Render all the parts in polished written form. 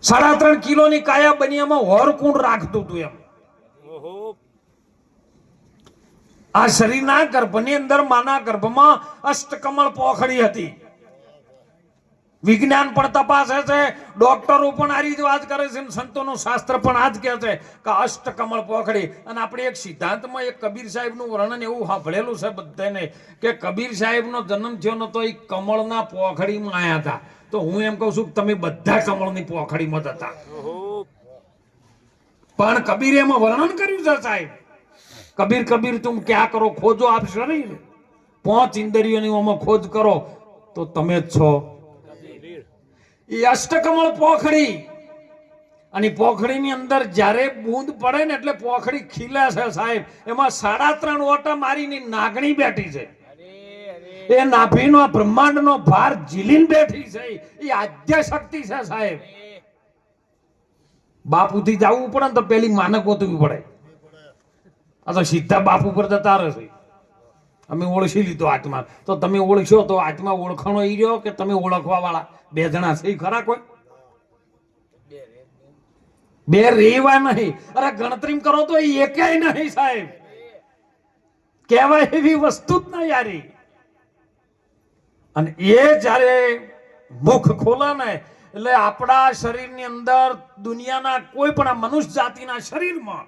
3.5 કિલોની કાયા બનિયામાં હોરકુંડ રાખતું હતું એમ. આ શરીરના ગર્ભની અંદર માના ગર્ભમાં અષ્ટકમળ પોખડી હતી. વિજ્ઞાન પણ તપાસે છે, ડોક્ટરો પણ આ રીતે વાત કરે છે, સંતોનું શાસ્ત્ર પણ આ જ કહે છે કે અષ્ટકમળ પોખડી. અને આપણે એક સિદ્ધાંતમાં એક કબીર સાહેબનું વર્ણન એવું સાંભળેલું છે બધાને કે કબીર સાહેબનો જન્મ થયો નતો એ કમળના પોખડીમાં આયા હતા. તો હું એમ કહું છું કે તમે બધા કમળની પોખડીમાં જ હતા. પણ કબીરે એમાં વર્ણન કર્યું છે સાહેબ, કબીર કબીર તુમ ક્યાં કરો, ખોજો આપ શરીર, 5 ઇન્દ્રિયોની ઓમાં ખોજ કરો તો તમે જ છો. એ અષ્ટકમળ પોખડી, અને પોખડીની અંદર જ્યારે બૂંદ પડે ને એટલે પોખડી ખીલે છે સાહેબ. એમાં 3.5 ઓટા મારીની નાગણી બેઠી છે. એ નાભીનો બ્રહ્માંડનો ભાર ઝીલીને બેઠી છે. એ આદ્ય શક્તિ છે સાહેબ. બાપુથી જવું પડે ને તો પેલી માનક ગોતવી પડે. આ તો સીધા બાપુ પર જતા રહેશે. અમે ઓળખી લીધો આત્મા, તો તમે ઓળખ્યો તો આત્મા ઓળખાણો ઈ રહ્યો કે તમે ઓળખવા વાળા 2 જણા છે ખરા? કોઈ 2 રેવા નહીં. અરે ગણતરી કરો તો એકેય નહીં સાહેબ. કહેવાય એવી વસ્તુ જ ના યારી. અને એ જ્યારે મુખ ખોલે ને એટલે આપણા શરીરની અંદર દુનિયાના કોઈ પણ મનુષ્ય જાતિના શરીરમાં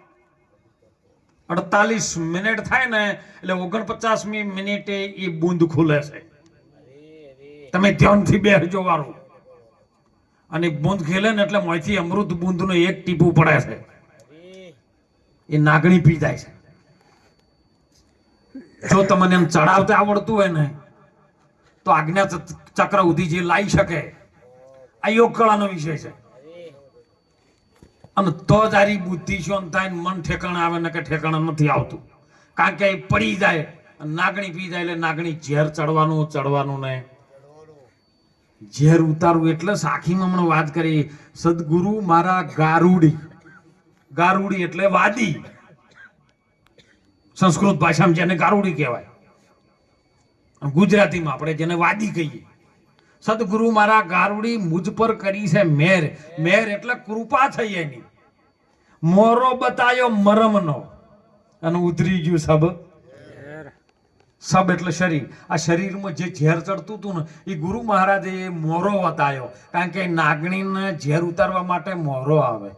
48 મિનિટ થાય ને એટલે 49મી મિનિટે એ બૂંદ ખુલે છે. તમે ધ્યાનથી બેસજો વાળું. અને બૂંદ ખીલે ને એટલે મોંથી અમૃત બૂંદનું એક ટીપું પડે છે. એ નાગણી પી જાય છે. જો તમને એમ ચડાવતા આવડતું હોય ને તો આજ્ઞા ચક્ર ઉધી જે લાવી શકે. આ યોગ કળાનો વિષય છે. અને તો તારી બુદ્ધિ શું થાય, મન ઠેકાણા આવે ને કે ઠેકાણા નથી આવતું. કારણ કે એ પડી જાય, નાગણી પી જાય એટલે નાગણી ઝેર ચડવાનું ને ઝેર ઉતારવું. એટલે સાખીમાં હમણાં વાત કરી, સદગુરુ મારા ગારુડી. ગારુડી એટલે વાદી. સંસ્કૃત ભાષામાં જેને ગારુડી કહેવાય, ગુજરાતીમાં આપણે જેને વાદી કહીએ. સદગુરુ મારા ગારુડી મુજ પર કરી છે મેર. મેર એટલે કૃપા થઈ એની. મોરો બતાયો મરમનો અને ઉતરી ગયું સબ. સબ એટલે શરીર. આ શરીરમાં જે ઝેર ચડતું હતું ને એ ગુરુ મહારાજે એ મોરો બતાયો. કારણ કે નાગણીને ઝેર ઉતારવા માટે મોરો આવે.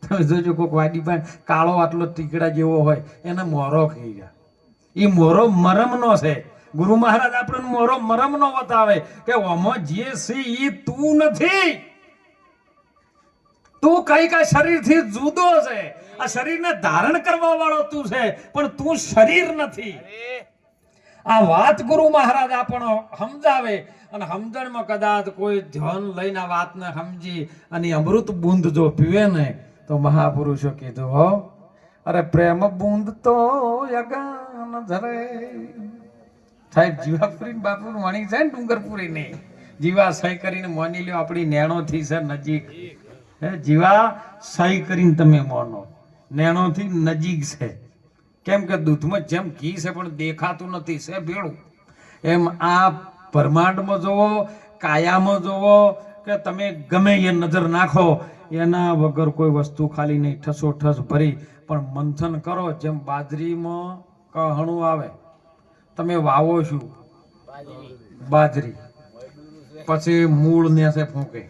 તમે જોજો કોઈક વાડી પાસે કાળો આટલો ટીકડા જેવો હોય એને મોરો ખાઈ ગયા. એ મોરો મરમનો છે. ગુરુ મહારાજ આપણને મોરો મરમનો બતાવે કે ઓમાં જે છે એ તું નથી. તું કઈ શરીરથી જુદો છે. આ શરીરને ધારણ કરવા વાળો તું છે, પણ તું શરીર નથી. આ વાત ગુરુ મહારાજ આપણને સમજાવે. અને સમજણમાં કદાચ કોઈ ધ્યાન લઈને આ વાતને સમજી અને અમૃત બૂંદ જો પીવે ને તો મહાપુરુષો કીધું હો, અરે પ્રેમ બૂંદ તો યગાન ધરે. સાહેબ જીવાપુરી બાપુ વણી છે ને ડુંગરપુરી ની જીવા સહી કરીને મોની લ્યો. આપણી નેણો થી છે નજીક. જીવા સહી કરીને તમે મોનો. નેણો થી નજીક છે. કેમ કે દૂધમાં જેમ ઘી છે પણ દેખાતું નથી, છે ભેળું. એમ આ બ્રહ્માંડમાં જોવો, કાયામાં જોવો કે તમે ગમે એ નજર નાખો, એના વગર કોઈ વસ્તુ ખાલી નહીં. ઠસોઠસ ભરી પણ મંથન કરો. જેમ બાજરીમાં કહણું આવે, તમે વાવો શું? બાજરી. પછી મૂળ નેસે ફૂંકે.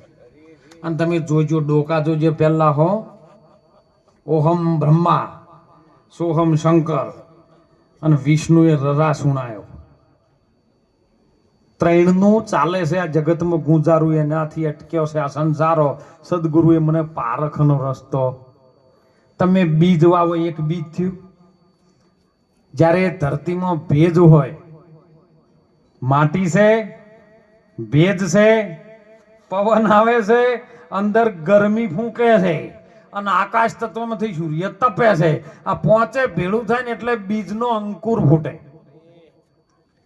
અને તમે જોજો ડોકા જોજો પહેલા હો, ઓહમ બ્રહ્મા સોહમ શંકર અને વિષ્ણુએ રરા સુણાયો. 3નું ચાલે છે આ જગતમાં ગુંજારું. એનાથી અટક્યો છે આ સંસારો. સદગુરુએ મને પારખનો રસ્તો. તમે બીજ વાવો, એક બીજ થયું. જ્યારે ધરતીમાં ભેજ હોય, માટી છે, ભેજ છે, પવન આવે છે, અંદર ગરમી ફૂંકે છે, અને આકાશ તત્વમાંથી સૂર્ય તપે છે. આ 5 ભેળું થાય ને એટલે બીજનો અંકુર ફૂટે.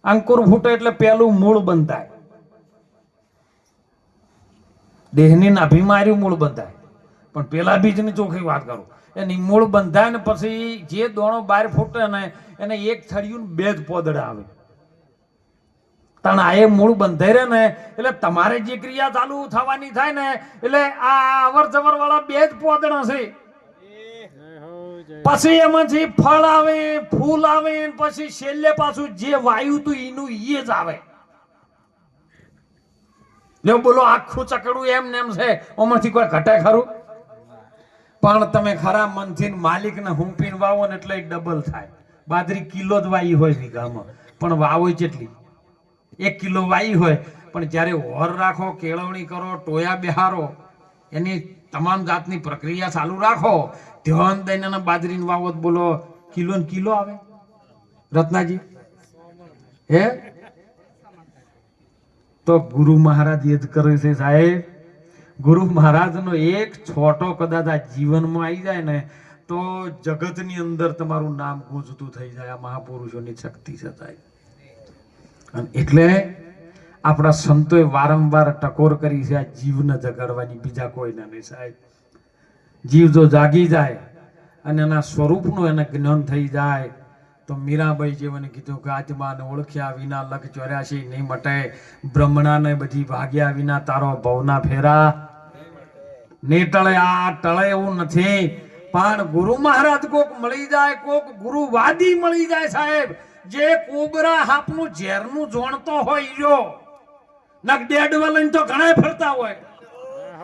અંકુર ફૂટે એટલે પેલું મૂળ બંધાય. દેહની નાભી માર્યું મૂળ બંધાય. પણ પેલા બીજની ચોખ્ખી વાત કરું, એની મૂળ બંધાય ને પછી જે દોણો બહાર ફૂટે ને એને એક થળિયું 2 જ પોદડા આવે. તણ આ એ મૂળ બંધાઈ રહે ને એટલે તમારે જે ક્રિયા ચાલુ થવાની થાય ને એટલે આ અવર જવર વાળા બે જ પોદણા છે. પછી એમાંથી ફળ આવે, ફૂલ આવે, પછી છેલ્લે પાછું જે વાયુ તું એનું એ જ આવે. જો બોલો આખું ચકડું એમ ને એમ છે, ઓમાંથી કોઈ ઘટે ખરું? પણ તમે ખરા મનથી માલિકને હુંપીને વાવો ને એટલે ડબલ થાય. બાજરી કિલો જ વાઈ હોય વીઘામાં, પણ વાવો કેટલી? 1 કિલો વાઈ હોય, પણ જ્યારે ઓર રાખો, કેળવણી કરો, ટોયા બેહારો, એની તમામ જાતની પ્રક્રિયા ચાલુ રાખો, ધ્યાન દઈને બાજરીને વાવો જ બોલો કિલો ને કિલો આવે. રત્નાજી હે તો ગુરુ મહારાજ એ જ કરે છે સાહેબ. ગુરુ મહારાજનો એક છોટો કદાચ આ જીવનમાં આવી જાય ને તો જગતની અંદર તમારું નામ ગુંજતું થઈ જાય. આ મહાપુરુષોની શક્તિ છે સાહેબ. અને એટલે આપણા સંતોએ વારંવાર ટકોર કરી છે આ જીવને જગાડવાની, બીજા કોઈને નહીં સાહેબ. જીવ જો જાગી જાય અને એના સ્વરૂપનું એને જ્ઞાન થઈ જાય તો મીરાબાઈ જેવને કીધું કે આત્માને ઓળખ્યા વિના લખ 84 નહીં મટે, બ્રહ્મણાને બધી ભાગ્યા વિના તારો ભવના ફેરા ને ટળે. આ ટળે એવું નથી, પણ ગુરુ મહારાજ કોક મળી જાય, કોક ગુરુવાદી મળી જાય સાહેબ, જે કોબરા હાપનું ઝેરનું જોણતો હોય જો નક ડેડવા લઈને તો ઘણા ફરતા હોય,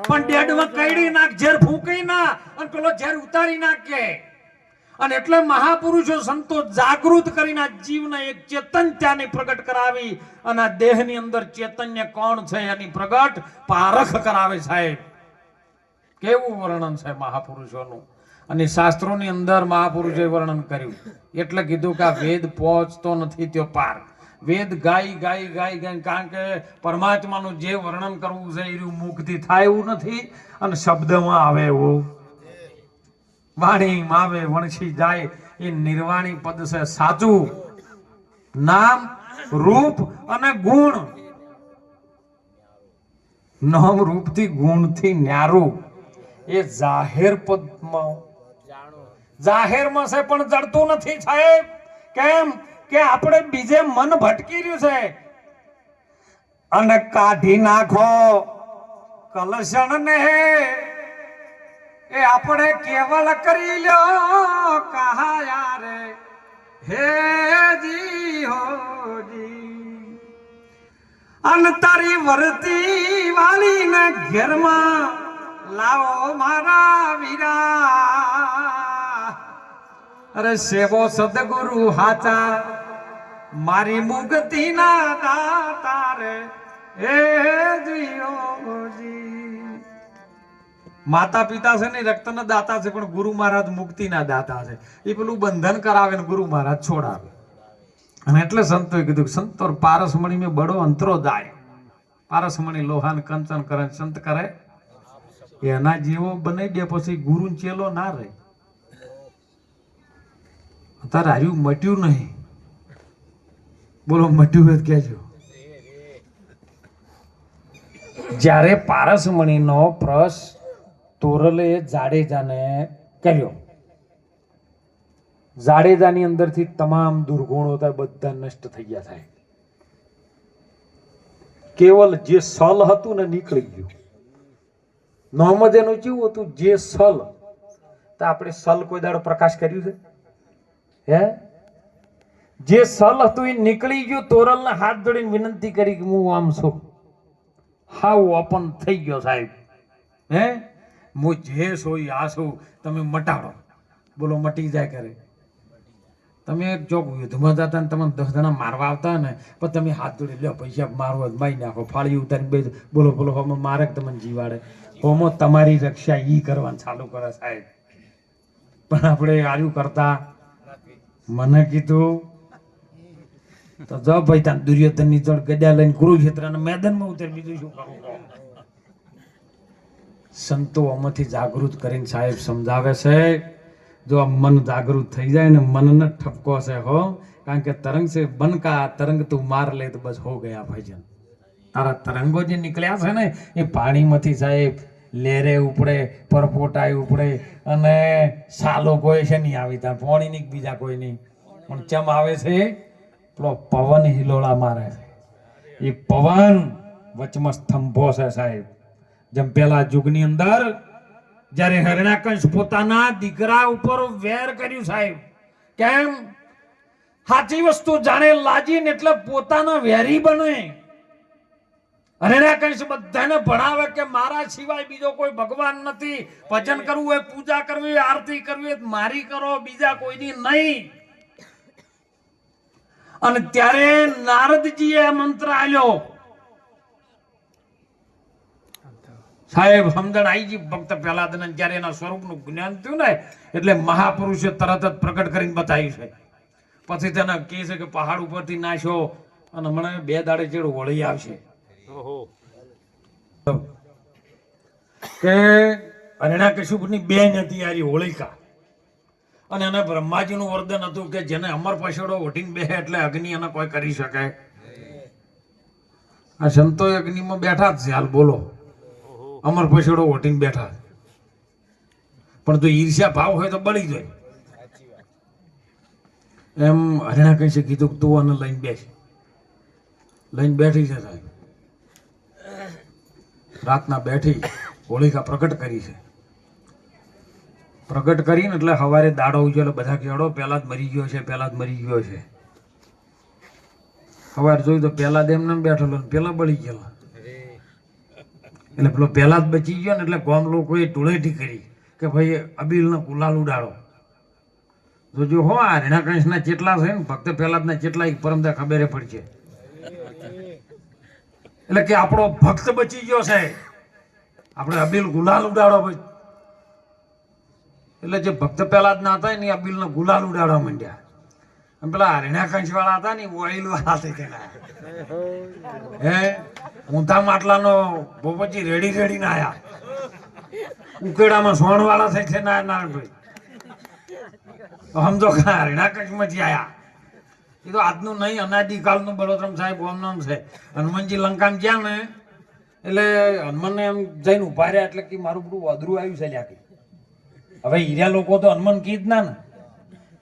પણ ડેડવા કઈડી નાખ, ઝેર ફૂંકી ના અને પેલો ઝેર ઉતારી નાખે. અને એટલે મહાપુરુષો સંતો જાગૃત કરીને જીવને એક ચેતનતાની પ્રગટ કરાવી અને આ દેહની અંદર ચૈતન્ય કોણ છે એની પ્રગટ પારખ કરાવે સાહેબ. કેવું વર્ણન છે મહાપુરુષોનું. અને શાસ્ત્રોની અંદર મહાપુરુષોએ વર્ણન કર્યું એટલે કીધું કે આ વેદ પહોંચતો નથી ત્યો પાર. વેદ ગાઈ ગાઈ ગાઈ ગાઈ, કારણ કે પરમાત્માનું જે વર્ણન કરવું છે એ મુખથી થાય એવું નથી અને શબ્દમાં આવે એવું. વાણી માવે વણસી જાય એ નિર્વાણી પદ છે સાચું. નામ રૂપ અને ગુણ, નામ રૂપથી ગુણથી ન્યારું એ જાહેર પદમાં જાહેરમાં છે પણ જડતું નથી સાહેબ. કેમ કે આપણે બીજે મન ભટકી રહ્યું છે. અને કાઢી નાખો કલશણ ને એ આપણે કેવલ કરી લ્યો કહા યાર હે જી હો જી. અન તારી વર્તી વાલી ને ઘેરમાં લાવો મારા વીરા. અરે સેવો સદગુરુ હાચા મારી મુક્તિ ના દાતા રે હે જી હો જી. માતા પિતા છે ને રક્તના દાતા છે, પણ ગુરુ મહારાજ મુક્તિના દાતા છે. એ પેલું બંધન કરાવે ને ગુરુ મહારાજ છોડાવે. અને એટલે સંતોએ કીધું કે સંતો પારસમણી મેં બડો અંતરો જાય. પારસમણી લોહાન કંચન કરે, સંત કરે એના જેવો બનાવી દે પછી ગુરુ ચેલો ના રહે. અત્યારે હાર્યું મટ્યું નહીં. બોલો મટ્યું હોય કહેજો. જ્યારે પારસમણીનો પ્રસ તોરલે જાડેજાને કર્યો, જાડેજાની અંદરથી તમામ દુર્ગુણો બધા નષ્ટ થઈ ગયા થાય. કેવલ જે સલ હતું ને નીકળી ગયું. નોમ જ એનું કેવું હતું, જે સલ. તો આપણે સલ કોઈ દાડો પ્રકાશ કર્યું છે હે? જે સલ હતું એ નીકળી ગયું. તોરલને હાથ જોડીને વિનંતી કરી કે હું આમ છું, હાવ ઓપન થઈ ગયો સાહેબ. હે હું જે છું આ છું, તમે મટાડો. બોલો મટી જાય કરે. તમે એક ચોક યુદ્ધમાં જતા ને તમે 10 જણા મારવા આવતા ને પણ તમે હાથ જોડી લ્યો પૈસા મારવા મારી નાખો, ફાળી ઉતારી બે બોલો બોલો હોમો મારે તમને જીવાડે. હોમો તમારી રક્ષા ઈ કરવાનું ચાલુ કરે સાહેબ. પણ આપણે આર્યું કરતા. મને કીધું તો જો ભાઈ ત્યાં દુર્યોધન ની જોડ ગદા લઈને કુરુક્ષેત્રના મેદાનમાં ઉતર, બીજું શું કરું? સંતો આમાંથી જાગૃત કરીને સાહેબ સમજાવે છે. જો આ મન જાગૃત થઈ જાય ને, મનને ઠપકો છે હો, કારણ કે તરંગ છે બન કા તરંગ તું માર લે તો બસ હો ગયા ભજન. તારા તરંગો જે નીકળ્યા છે ને એ પાણીમાંથી સાહેબ લેરે ઉપડે, પરપોટાઈ ઉપડે અને સાલો કોઈ છે નહીં આવી ત્યાં પાણી ની બીજા કોઈ નહીં. પણ ચમ આવે છે પેલો પવન હિલોળા મારે છે એ પવન વચમાં સ્તંભો છે સાહેબ. જેમ પેલા યુગની અંદર જ્યારે હિરણ્યકંશ પોતાના દીકરા ઉપર વેર કર્યું સાહેબ, કેમ? સાચી વસ્તુ જાણે લાજી ને એટલે પોતાના વેરી બને. હિરણ્યકંશ બધાને ભણાવે કે મારા સિવાય બીજો કોઈ ભગવાન નથી, ભજન કરવું હોય, પૂજા કરવી હોય, આરતી કરવી હોય મારી કરો, બીજા કોઈની નહીં. અને ત્યારે નારદજીએ મંત્ર આલ્યો સાહેબ, સમજણ આવી ગઈ ભક્ત પ્રહલાદને. જ્યારે એના સ્વરૂપનું જ્ઞાન થયું ને એટલે મહાપુરુષે તરત જ પ્રગટ કરીને બતાવ્યું છે. પછી તેને કહે છે કે પહાડ ઉપરથી નાખ્યો અને હમણાં 2 દાડે જેડું વળી આવશે. કે હિરણ્યકશિપુની બેન હતી યારી હોળિકા, અને એને બ્રહ્માજીનું વરદાન હતું કે જેને અમર પછેડો ઓઢીને બેહે એટલે અગ્નિ એને કોઈ કરી શકે. આ સંતો અગ્નિમાં બેઠા જ છે હાલ, બોલો, અમર પછેડો ઓઢીને બેઠા. પણ જો ઈર્ષ્યા ભાવ હોય તો બળી જાય. એમ હિરણ્યકશિપુએ કીધું તું આને લઈને બેસ. લઈને બેઠી છે સાહેબ. રાતના બેઠી હોળિકા પ્રગટ કરી છે. પ્રગટ કરીને એટલે સવારે દાડો ઉજ્યો એટલે બધા કહેડો પહેલા જ મરી ગયો છે, પહેલા જ મરી ગયો છે. સવારે જોયું તો પહેલા જ એમને બેઠેલો ને પેલા બળી ગયેલા. એટલે પેલો પહેલા જ બચી ગયો ને એટલે ગામ લોકોએ ટોળેટી કરી કે ભાઈ અબીલનો ગુલાલ ઉડાડો. જોજો હો આ હિરણ્યકંશના ચેટલા છે ને ભક્ત પ્રહલાદના ચેટલા પરમદા ખબર પડશે. એટલે કે આપણો ભક્ત બચી ગયો છે, આપણે અબીલ ગુલાલ ઉડાડો ભાઈ. એટલે જે ભક્ત પ્રહલાદ ના હતા ને અબીલનો ગુલાલ ઉડાડવા માંડ્યા. અને પેલા હિરણ્યકંશ વાળા હતા ને ઓઇલ વાળા હતા. હે ઊંધા માટલાનો ભોપતજી રેડી ના આયા. ઉકેડામાં સોણ વાળા થઈ છે ના ભાઈ. સમજો કે હિરણ્યકંશ માંથી આયા. એ તો આજનું નહીં, અનાદિકાળનું બળોતરમ સાહેબ નામ છે. હનુમાનજી લંકામાં ગયા ને એટલે હનુમાનને એમ જઈને ઉભા રહ્યા એટલે કે મારું બધું વાદરું આવ્યું છે લ્યા. હવે હીરા લોકો તો હનુમાન કીધ ના ને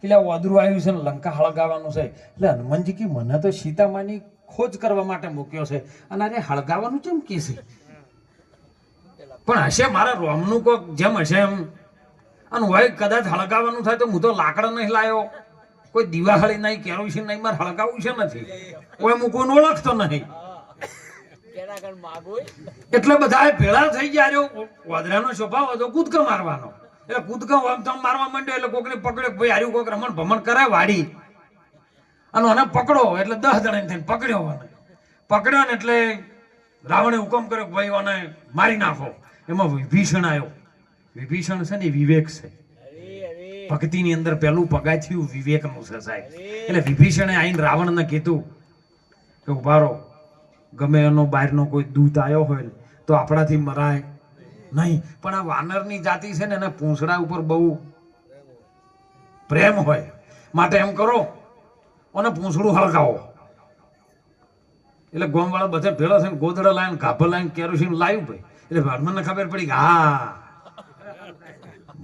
એટલે વાદરું આવ્યું છે ને લંકા હળગાવાનું છે. એટલે હનુમાનજી કે મને તો સીતામાની ખોજ કરવા માટે મૂક્યો છે અને અરે હળગાવાનું કેમ કે છે? પણ હશે મારા રોમનું કોક જેમ હશે એમ. અને હોય કદાચ હળગાવાનું થાય તો હું તો લાકડા નહીં લાયો, કોઈ દિવાળી નહીં, કેરોસીન નહીં, મારે હળગાવું છે નથી. કોઈ હું કોઈને ઓળખતો નહીં. એટલે બધા ભેળા થઈ ગયા. વાદરાનો સ્વભાવ હતો કૂદકા મારવાનો. એટલે કૂદકા મારવા માંડ્યો એટલે કોકને પકડ્યો, ભાઈ હાર્યું કોક રમણ ભમણ કરાય વાડી અને એને પકડો. એટલે 10 જણા થઈને પકડ્યો. પકડ્યો ને એટલે રાવણે હુકમ કર્યો ભાઈ આને મારી નાખો. એમાં વિભીષણ આવ્યો. વિભીષણ છે ને વિવેક છે. ભક્તિની અંદર પેલું પગાથિયું વિવેકનું છે સાહેબ. એટલે વિભીષણે આવીને રાવણને કીધું કે ઉભા રહો, ગમે એનો બહારનો કોઈ દૂત આવ્યો હોય તો આપણાથી મરાય નહીં. પણ આ વાનરની જાતિ છે ને એને પૂંછડા ઉપર બહુ પ્રેમ હોય, માટે એમ કરો અને પૂંછડું હળગાવો. એટલે ગોમ વાળા બધા ભેળો થઈને ગોદડા લાવીને ગાભર લાવીને કેરોસીન લાવ્યું ભાઈ. એટલે હનુમાનને ખબર પડી કે હા,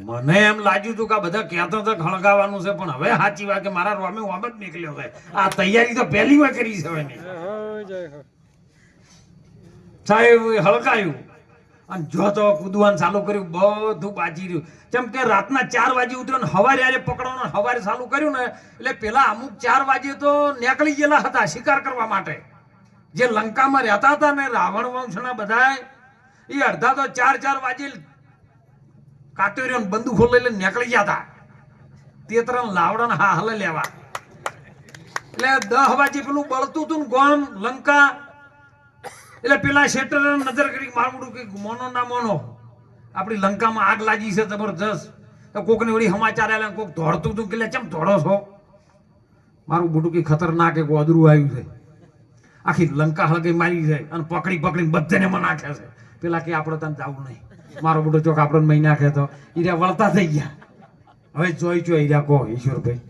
મને એમ લાગ્યું હતું કે બધા કહેતો તો હળગાવાનું છે, પણ હવે સાચી વાત કે મારા રોમે ઓમ જ નીકળ્યો છે. આ તૈયારી તો પહેલી વાર કરી છે સાહેબ. હળગાયું અને જો તો કૂદવાનું ચાલુ કર્યું, બધું બાજી રહ્યું. જેમ કે રાતના 4 વાગે ઉતર્યો ને સવારે આજે પકડવાનું સવારે ચાલુ કર્યું ને એટલે પેલા અમુક 4 વાગે તો નીકળી ગયેલા હતા શિકાર કરવા માટે. જે લંકામાં રહેતા હતા ને રાવણ વંશના બધા, એ અડધા તો 4 વાગે કાટેરીઓ બંદૂકો લઈને નીકળી ગયા હતા. તે તરફ લાવડા હા હલે લેવા. એટલે 10 વાગે પેલું બળતું હતું ને ગોમ લંકા. એટલે પેલા શેટર નજર કરી મારું કે મોનો ના મોનો આપણી લંકામાં આગ લાગી છે જબરજસ્ત. કોકની વળી સમાચાર આલ્યા, કોક દોડતું હતું કે ચમ દોડો છો? મારું બુટું કે ખતરનાક એક વાદરું આવ્યું છે, આખી લંકા હળગી મારી છે અને પકડીને બધાને માં નાખે છે. પેલા કે આપણે તને જવું નહીં. મારો બુટો ચોક આપણને મહી નાખે તો ઈરા વળતા થઈ ગયા. હવે જોઈ ઈરા કહો ઈશ્વરભાઈ.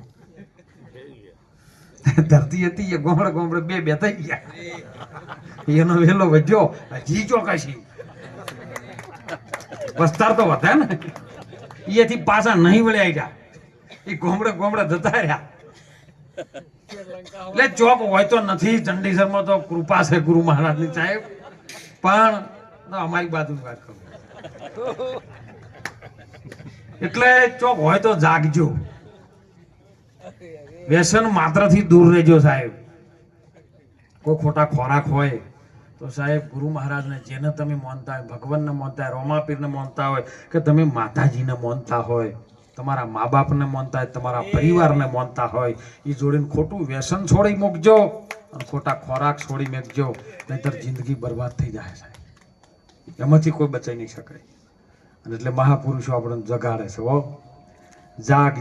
ધરતી હતી એ ગોમડે બે થઈ ગયા. એનો વેલો વધ્યો હજી ચોકાશી વસ્તાર તો વધે ને. એથી પાછા નહીં વળ્યા. એ ગોમડે જતા રહ્યા. એટલે ચોક હોય તો નથી, ચંડીસરમાં તો કૃપા છે ગુરુ મહારાજની સાહેબ, પણ અમારી બાજુની વાત કરું એટલે ચોક હોય તો જાગજો, વ્યસન માત્રથી દૂર રહેજો સાહેબ. કોઈ ખોટા ખોરાક હોય તો સાહેબ ગુરુ મહારાજને જેને તમે માનતા હોય, ભગવાનને માનતા હોય, રોમાપીરને માનતા હોય, કે તમે માતાજીને માનતા હોય, તમારા મા બાપને માનતા હોય, તમારા પરિવારને માનતા હોય, એ જોડીને ખોટું વ્યસન છોડી મૂકજો અને ખોટા ખોરાક છોડી મૂકજો, નહીતર જિંદગી બરબાદ થઈ જાય સાહેબ. એમાંથી કોઈ બચાઈ નહીં શકાય. અને એટલે મહાપુરુષો આપણને જગાડે છે, હો જાગ.